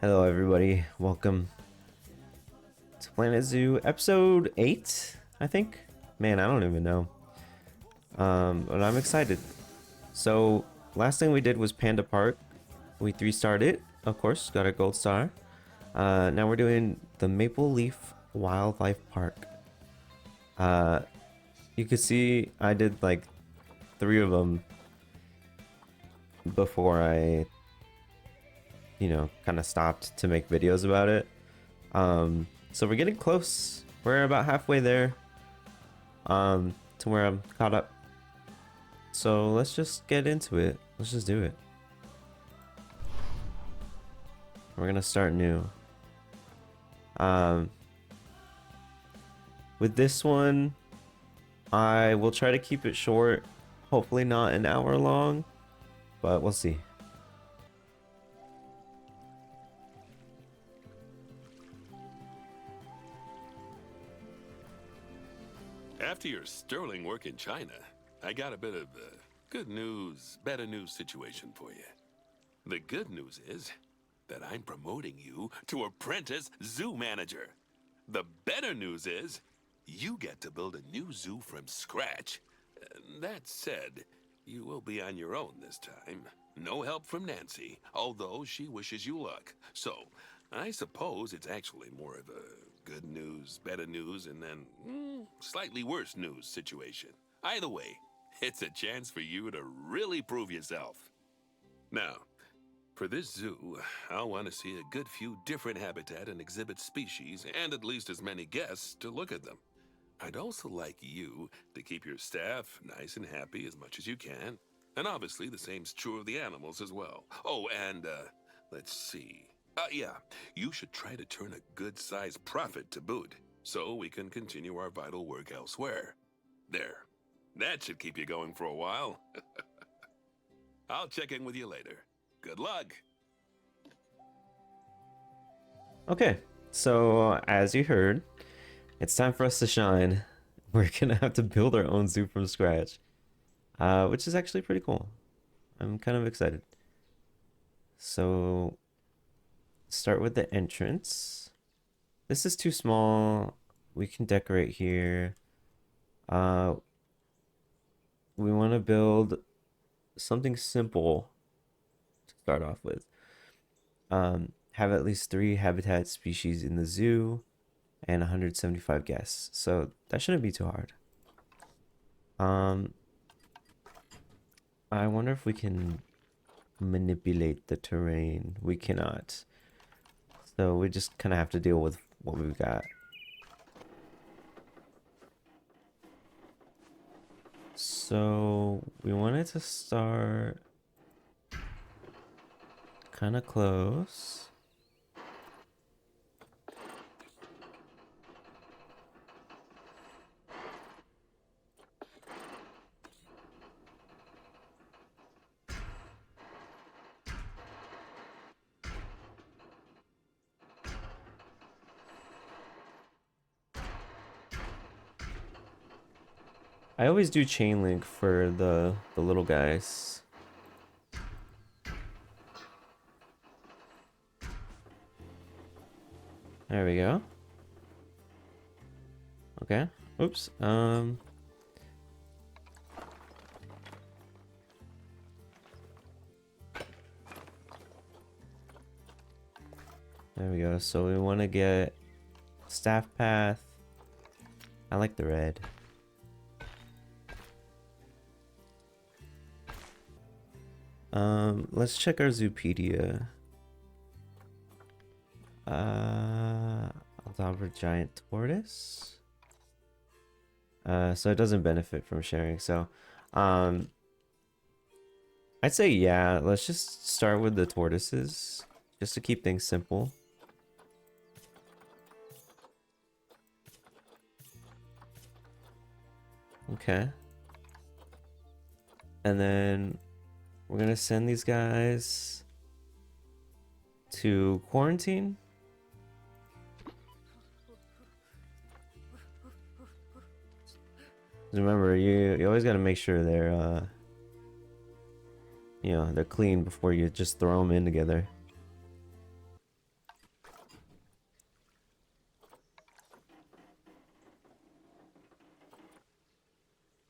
Hello, everybody. Welcome to Planet Zoo episode 8, I think. Man, I don't even know. But I'm excited. So, last thing we did was Panda Park. We 3-starred it, of course, got a gold star. Now we're doing the Maple Leaf Wildlife Park. You can see I did like 3 of them before I, kind of stopped to make videos about it. So we're getting close. We're about halfway there, to where I'm caught up. So let's just get into it. Let's just do it. We're gonna start new. With this one, I will try to keep it short. Hopefully not an hour long, but we'll see. After your sterling work in China, I got a bit of good news, better news situation for you. The good news is that I'm promoting you to apprentice zoo manager. The better news is you get to build a new zoo from scratch. That said, you will be on your own this time. No help from Nancy, although she wishes you luck. So, I suppose it's actually more of a good news, better news, and then slightly worse news situation. Either way, it's a chance for you to really prove yourself. Now, for this zoo, I'll want to see a good few different habitat and exhibit species, and at least as many guests to look at them. I'd also like you to keep your staff nice and happy as much as you can. And obviously the same's true of the animals as well. Oh, and let's see. Yeah, you should try to turn a good-sized profit to boot, so we can continue our vital work elsewhere. There. That should keep you going for a while. I'll check in with you later. Good luck. Okay, so as you heard, it's time for us to shine. We're gonna have to build our own zoo from scratch, which is actually pretty cool. I'm kind of excited. So, start with the entrance. This is too small. We can decorate here. We want to build something simple to start off with. Have at least 3 habitat species in the zoo and 175 guests. So that shouldn't be too hard. I wonder if we can manipulate the terrain. We cannot. So we just kind of have to deal with what we've got. So we wanted to start kind of close. I always do chain link for the little guys. There we go. Okay. Oops. There we go. So we want to get staff path. I like the red. Let's check our Zoopedia. Aldabra giant tortoise. So it doesn't benefit from sharing. So, I'd say yeah. Let's just start with the tortoises, just to keep things simple. Okay. And then we're gonna send these guys to quarantine. Remember, you always gotta make sure they're they're clean before you just throw them in together.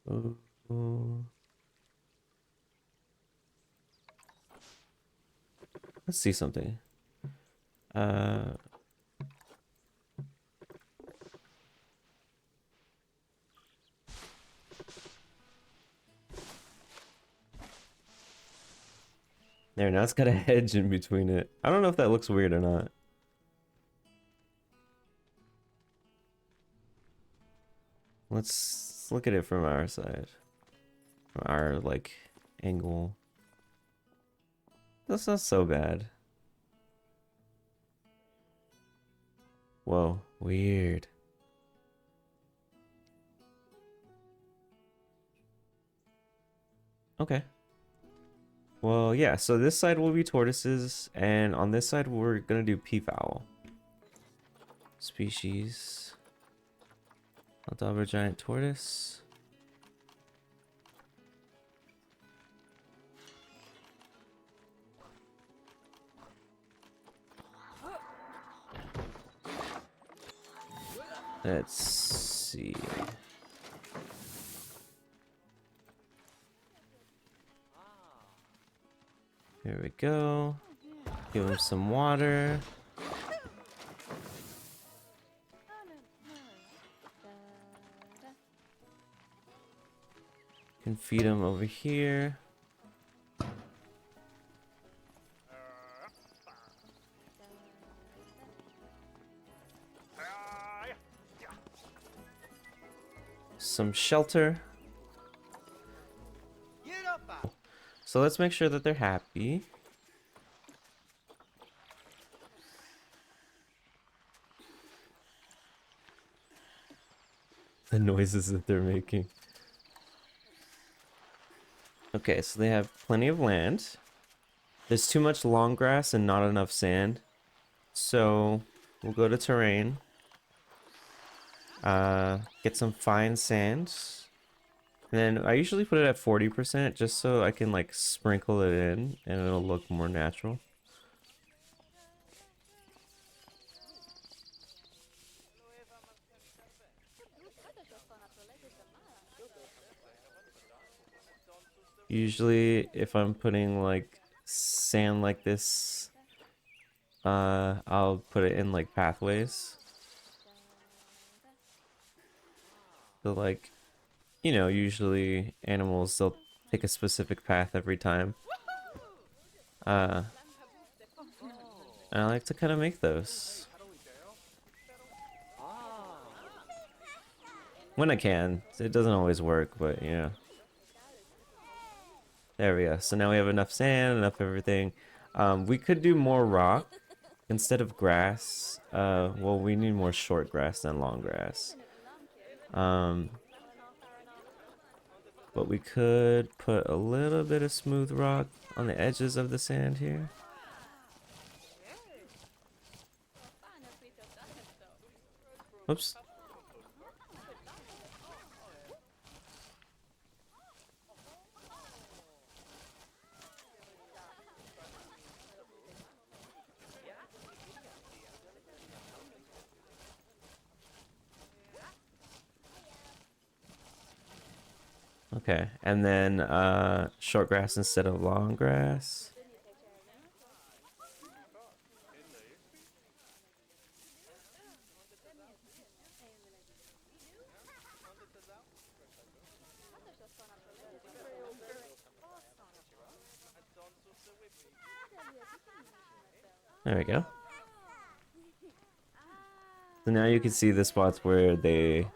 Oh. Let's see something. Uh, there, now it's got a hedge in between it. I don't know if that looks weird or not. Let's look at it from our side. From our, like, angle. That's not so bad. Whoa, weird. Okay. Well, yeah, so this side will be tortoises, and on this side we're gonna do peafowl. Species. Aldabra giant tortoise. Let's see. Here we go. Give him some water. Can feed him over here. Some shelter. So let's make sure that they're happy. The noises that they're making. Okay, so they have plenty of land. There's too much long grass and not enough sand. So we'll go to terrain. Get some fine sand. And then I usually put it at 40% just so I can like sprinkle it in and it'll look more natural. Usually if I'm putting like sand like this, I'll put it in like pathways. So like, you know, usually animals, they'll take a specific path every time. And I like to kind of make those. When I can. It doesn't always work, but you know. There we go. So now we have enough sand, enough everything. We could do more rock instead of grass. Well, we need more short grass than long grass. But we could put a little bit of smooth rock on the edges of the sand here. Oops. Okay, and then short grass instead of long grass. There we go. So now you can see the spots where they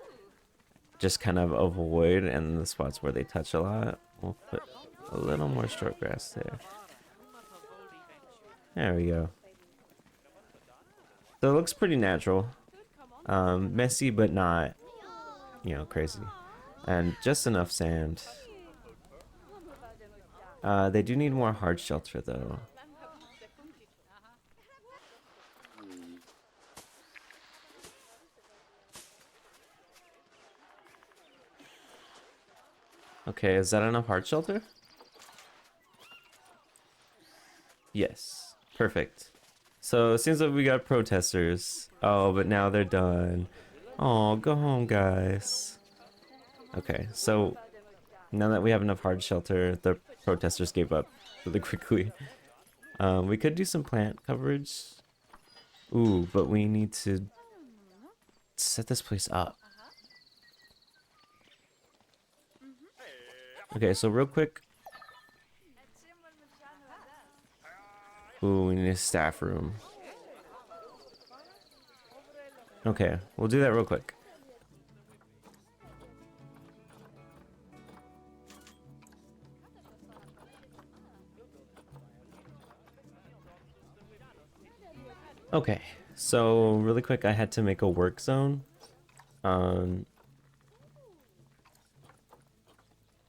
just kind of avoid and the spots where they touch a lot. We'll put a little more short grass there. There we go. So it looks pretty natural. Messy, but not, you know, crazy. And just enough sand. They do need more hard shelter though. Okay, is that enough hard shelter? Yes. Perfect. So it seems like we got protesters. Oh, but now they're done. Oh, go home, guys. Okay, so Now that we have enough hard shelter, the protesters gave up really quickly. We could do some plant coverage. Ooh, but we need to set this place up. Okay, so real quick. Ooh, we need a staff room. Okay, we'll do that real quick. Okay, so really quick, I had to make a work zone.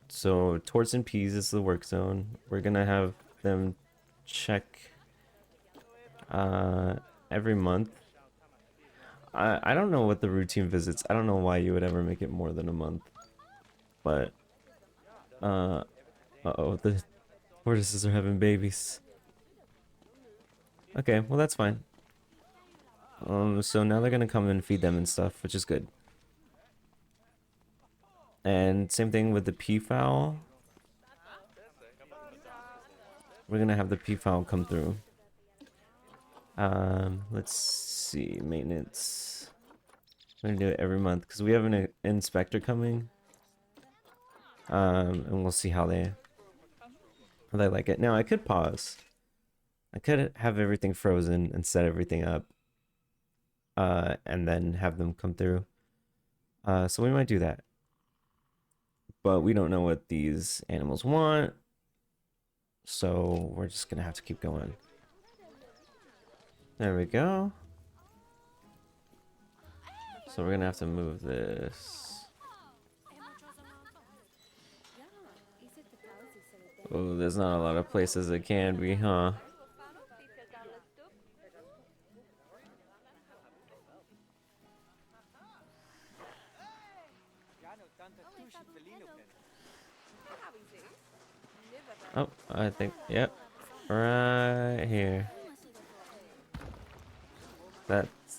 So Torts and Peas is the work zone. We're gonna have them check every month. I don't know what the routine visits. I don't know why you would ever make it more than a month. But uh-oh, the tortoises are having babies. Okay, well that's fine. So now they're gonna come and feed them and stuff, which is good. And same thing with the peafowl. We're gonna have the peafowl come through. Let's see, maintenance. We're gonna do it every month because we have an inspector coming. And we'll see how they like it. Now I could pause. I could have everything frozen and set everything up. And then have them come through. So we might do that. But we don't know what these animals want. So we're just gonna have to keep going. There we go. So we're gonna have to move this. Oh, there's not a lot of places it can be, huh? Oh, I think, yep. Right here.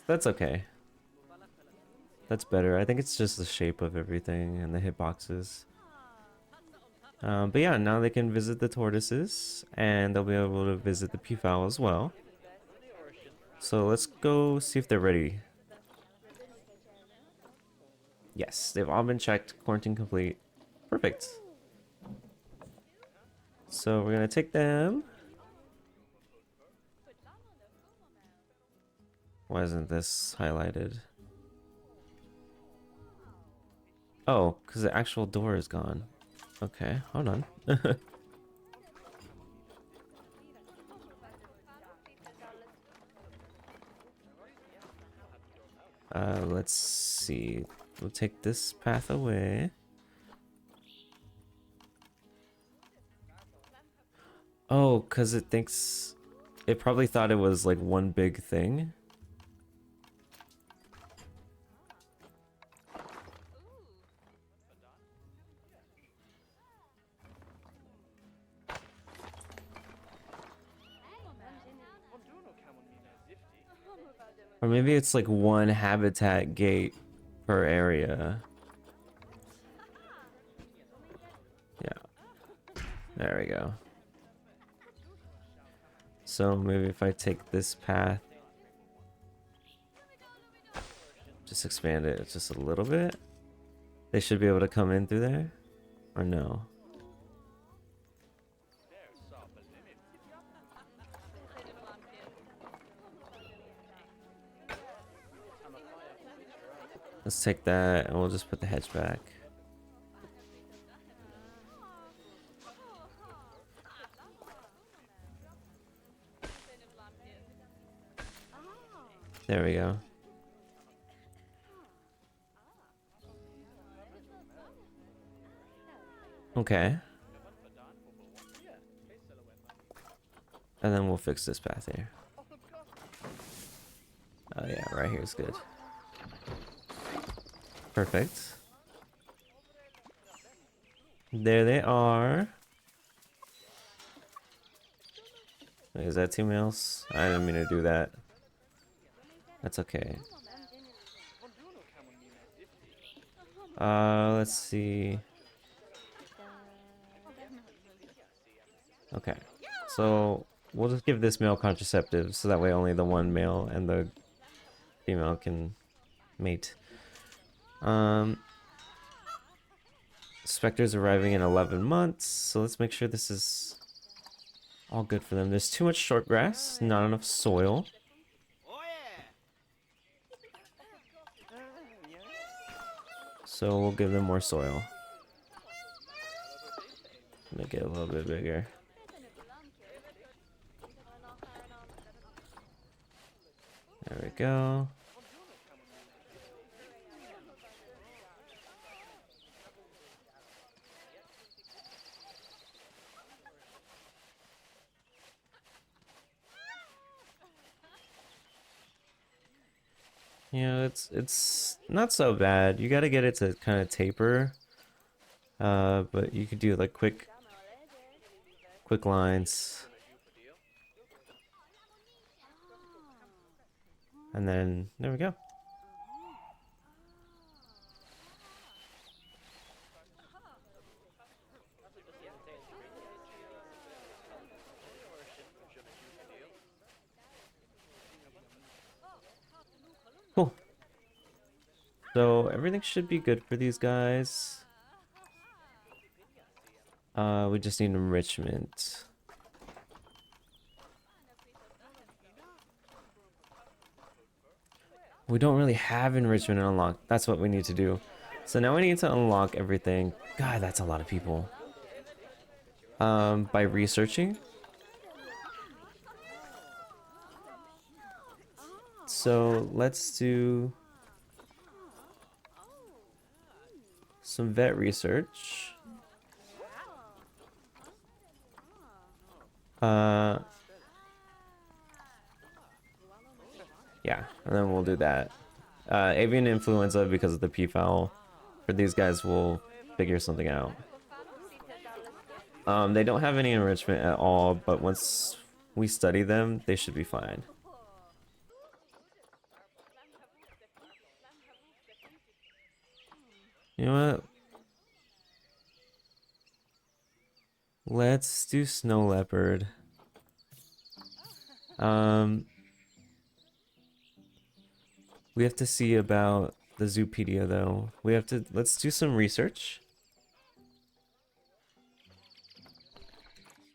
That's okay. That's better. I think it's just the shape of everything and the hitboxes. But yeah, now they can visit the tortoises and they'll be able to visit the peafowl as well. So let's go see if they're ready. Yes, they've all been checked. Quarantine complete. Perfect. So we're gonna take them. Why isn't this highlighted? Oh, because the actual door is gone. Okay, hold on. Let's see. We'll take this path away. Oh, because it thinks... It probably thought it was like one big thing. Or maybe it's like one habitat gate per area. Yeah. There we go. So maybe if I take this path, just expand it just a little bit, they should be able to come in through there, or no? Let's take that and we'll just put the hedge back. There we go. Okay. And then we'll fix this path here. Oh yeah, right here is good. Perfect. There they are. Wait, is that two males? I didn't mean to do that. That's okay. Let's see. Okay. So we'll just give this male contraceptive so that way only the one male and the female can mate. Um, Specters arriving in 11 months, so let's make sure this is all good for them. There's too much short grass, not enough soil. So we'll give them more soil. Make it a little bit bigger. There we go. You know, it's not so bad. You got to get it to kind of taper. But you could do like quick lines. And then there we go. Cool. So everything should be good for these guys. We just need enrichment. We don't really have enrichment unlocked. That's what we need to do. So now we need to unlock everything. God, that's a lot of people. By researching. So let's do some vet research. Yeah, and then we'll do that. Avian influenza because of the peafowl. For these guys, we'll figure something out. They don't have any enrichment at all, but once we study them, they should be fine. You know what? Let's do snow leopard. We have to see about the Zoopedia though. Let's do some research.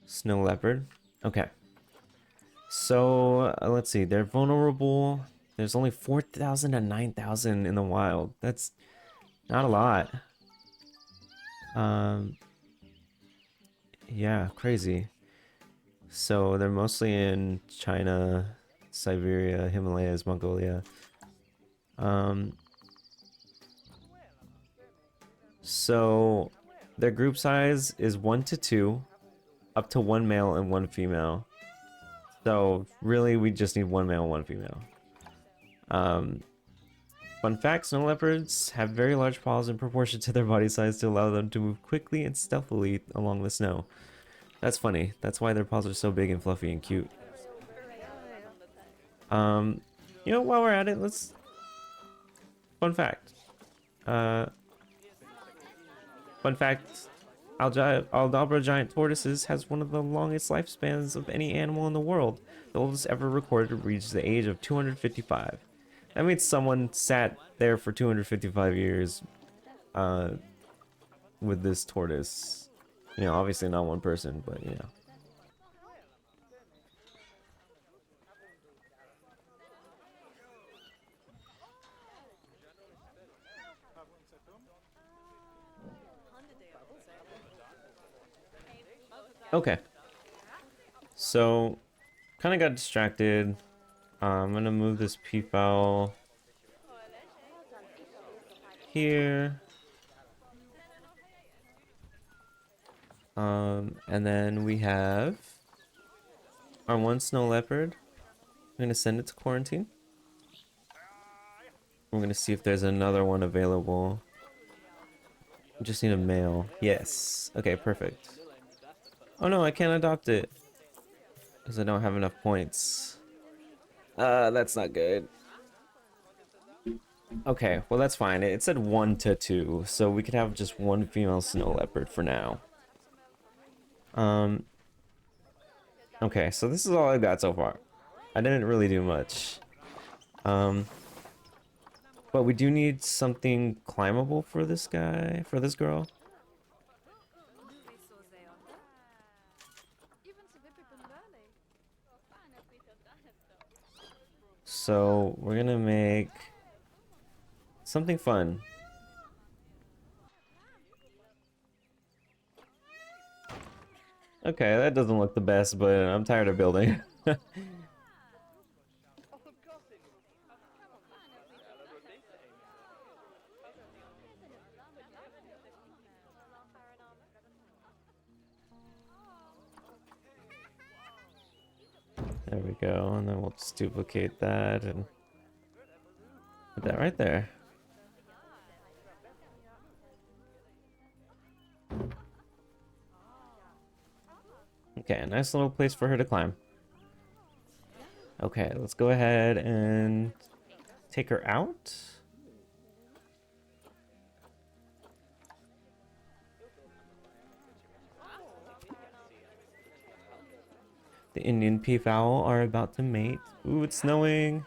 Snow leopard. Okay. So let's see. They're vulnerable. There's only 4,000 to 9,000 in the wild. That's not a lot. Yeah, crazy. So they're mostly in China, Siberia, Himalayas, Mongolia. So their group size is 1 to 2, up to 1 male and 1 female. So really, we just need 1 male, 1 female. Fun fact, snow leopards have very large paws in proportion to their body size to allow them to move quickly and stealthily along the snow. That's funny. That's why their paws are so big and fluffy and cute. You know, while we're at it, let's... Fun fact. Fun fact, Aldabra giant tortoises has one of the longest lifespans of any animal in the world. The oldest ever recorded reached the age of 255. That means someone sat there for 255 years with this tortoise. You know, obviously not one person, but you know. Okay. So, kind of got distracted. I'm gonna move this peafowl here. And then we have our one snow leopard. I'm gonna send it to quarantine. We're gonna see if there's another one available. We just need a male. Yes. Okay, perfect. Oh no, I can't adopt it. Because I don't have enough points. That's not good. Okay, well that's fine. It said 1 to 2, so we could have just one female snow leopard for now. Okay, so this is all I got so far. I didn't really do much. Um, but we do need something climbable for this guy, for this girl. So we're gonna make something fun. Okay, that doesn't look the best, but I'm tired of building. There we go, and then we'll just duplicate that and put that right there. Okay, a nice little place for her to climb. Okay, let's go ahead and take her out. The Indian peafowl are about to mate. Ooh, it's snowing.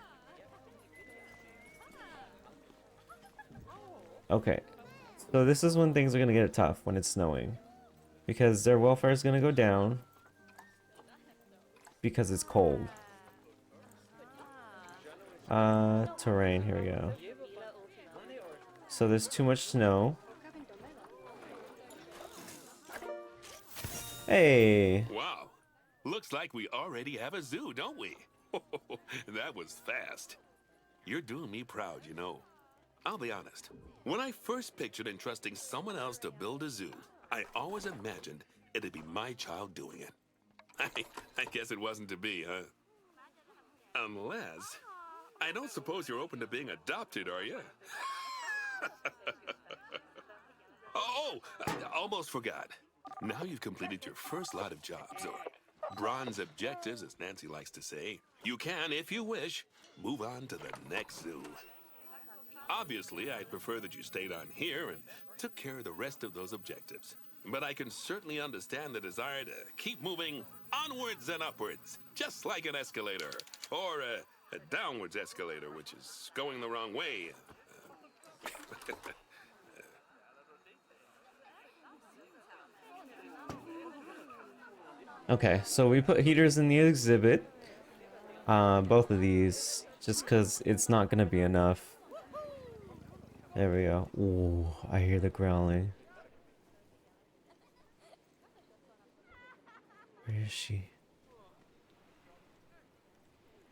Okay, so this is when things are gonna get tough when it's snowing. Because their welfare is gonna go down. Because it's cold. Terrain, here we go. So there's too much snow. Hey! Wow. Looks like we already have a zoo, don't we? That was fast. You're doing me proud, you know. I'll be honest. When I first pictured entrusting someone else to build a zoo, I always imagined it'd be my child doing it. I guess it wasn't to be, huh? Unless... I don't suppose you're open to being adopted, are you? Oh, almost forgot. Now you've completed your first lot of jobs, or bronze objectives, as Nancy likes to say. You can, if you wish, move on to the next zoo. Obviously, I'd prefer that you stayed on here and took care of the rest of those objectives. But I can certainly understand the desire to keep moving onwards and upwards, just like an escalator, or a downwards escalator, which is going the wrong way. Okay, so we put heaters in the exhibit. Both of these, just because it's not gonna be enough. There we go. Ooh, I hear the growling. Where is she?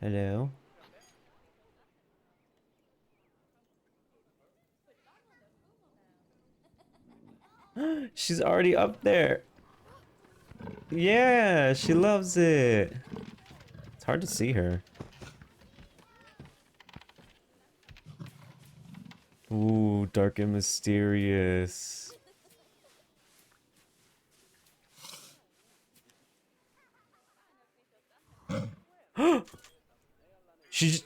Hello? She's already up there. Yeah, she loves it. It's hard to see her. Ooh, dark and mysterious. She's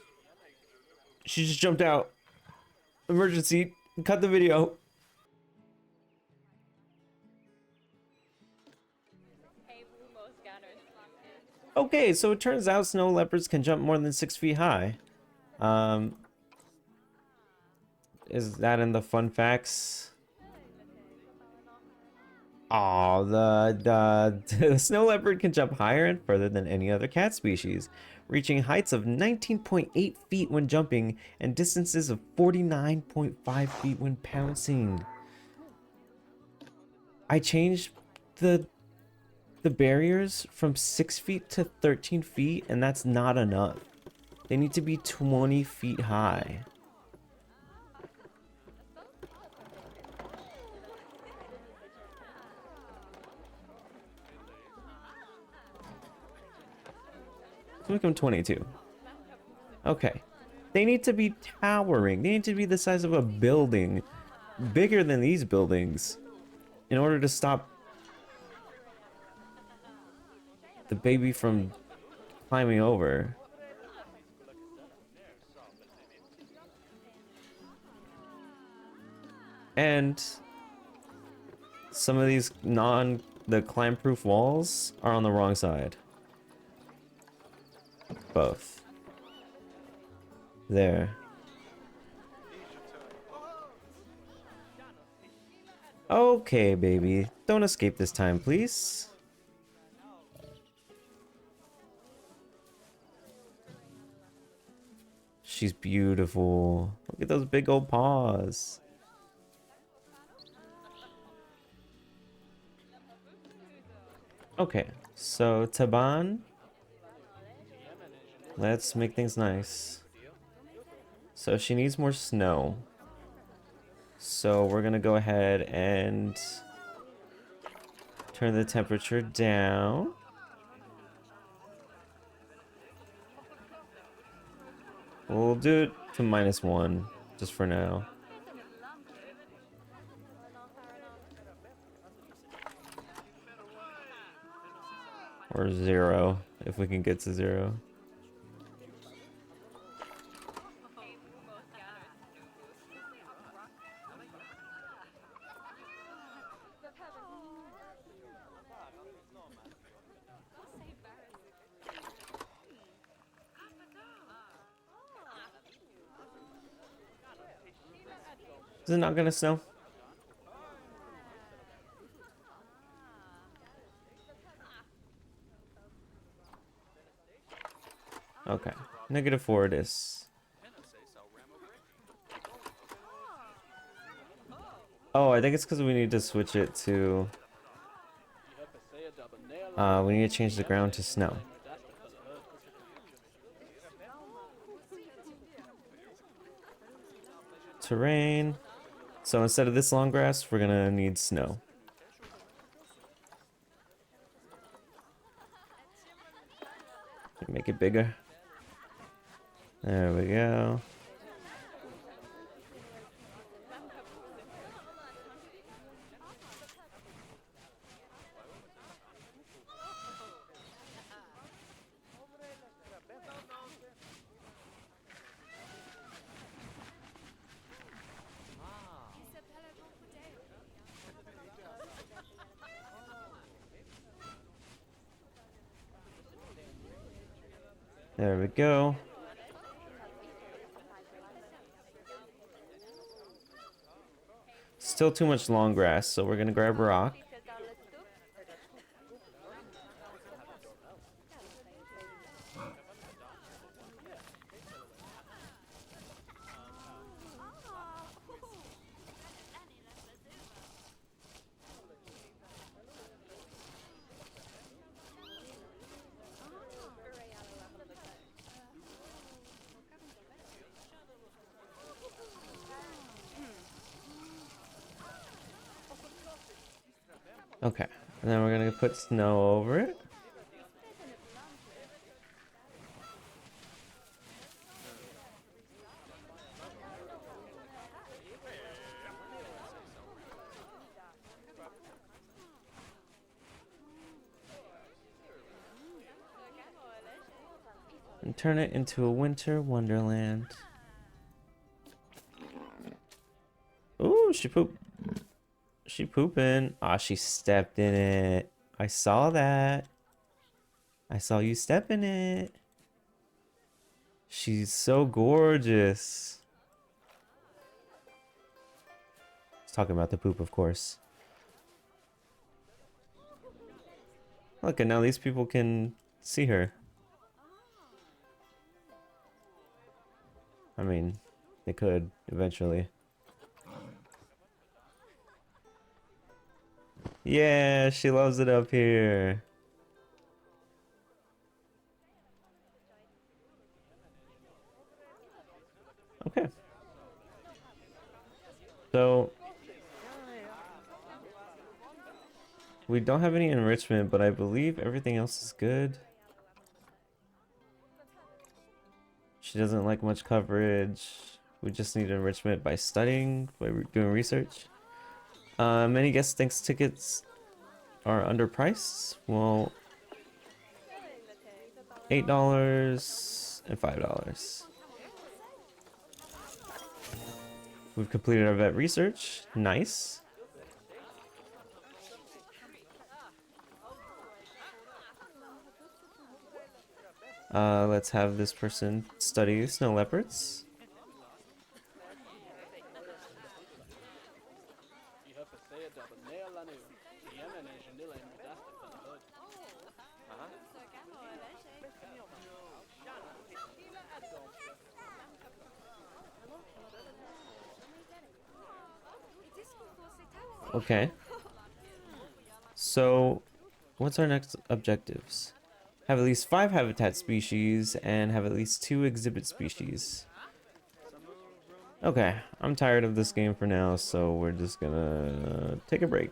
she just jumped out. Emergency. Cut the video. Okay, so it turns out snow leopards can jump more than 6 feet high. Um, is that in the fun facts? Oh, the snow leopard can jump higher and further than any other cat species, reaching heights of 19.8 feet when jumping and distances of 49.5 feet when pouncing. I changed the barriers from 6 feet to 13 feet, and that's not enough. They need to be 20 feet high. Let's make them 22. Okay. They need to be towering. They need to be the size of a building. Bigger than these buildings. In order to stop the baby from climbing over. And some of these the climb-proof walls are on the wrong side. Both. There. Okay, baby. Don't escape this time, please. She's beautiful. Look at those big old paws. Okay, so Taban, let's make things nice. So she needs more snow. So we're gonna go ahead and turn the temperature down. We'll do it to -1 just for now. Or 0 if we can get to 0. Is it not gonna snow? Okay, -4 it is. Oh, I think it's because we need to switch it to... we need to change the ground to snow. Terrain. So instead of this long grass, we're gonna need snow. Make it bigger. There we go. There we go. Still too much long grass, so we're gonna grab a rock. Okay, and then we're gonna put snow over it. And turn it into a winter wonderland. Ooh, she pooped. She pooping. Ah, she stepped in it. I saw that. I saw you step in it. She's so gorgeous. It's talking about the poop, of course. Look, and now these people can see her. I mean, they could eventually. Yeah, she loves it up here. Okay. So we don't have any enrichment, but I believe everything else is good. She doesn't like much coverage. We just need enrichment by studying, by doing research. Many guest thanks tickets are underpriced. Well, $8 and $5. We've completed our vet research. Nice. Let's have this person study snow leopards. Okay. So, what's our next objectives? Have at least 5 habitat species and have at least 2 exhibit species. Okay, I'm tired of this game for now, so we're just gonna take a break.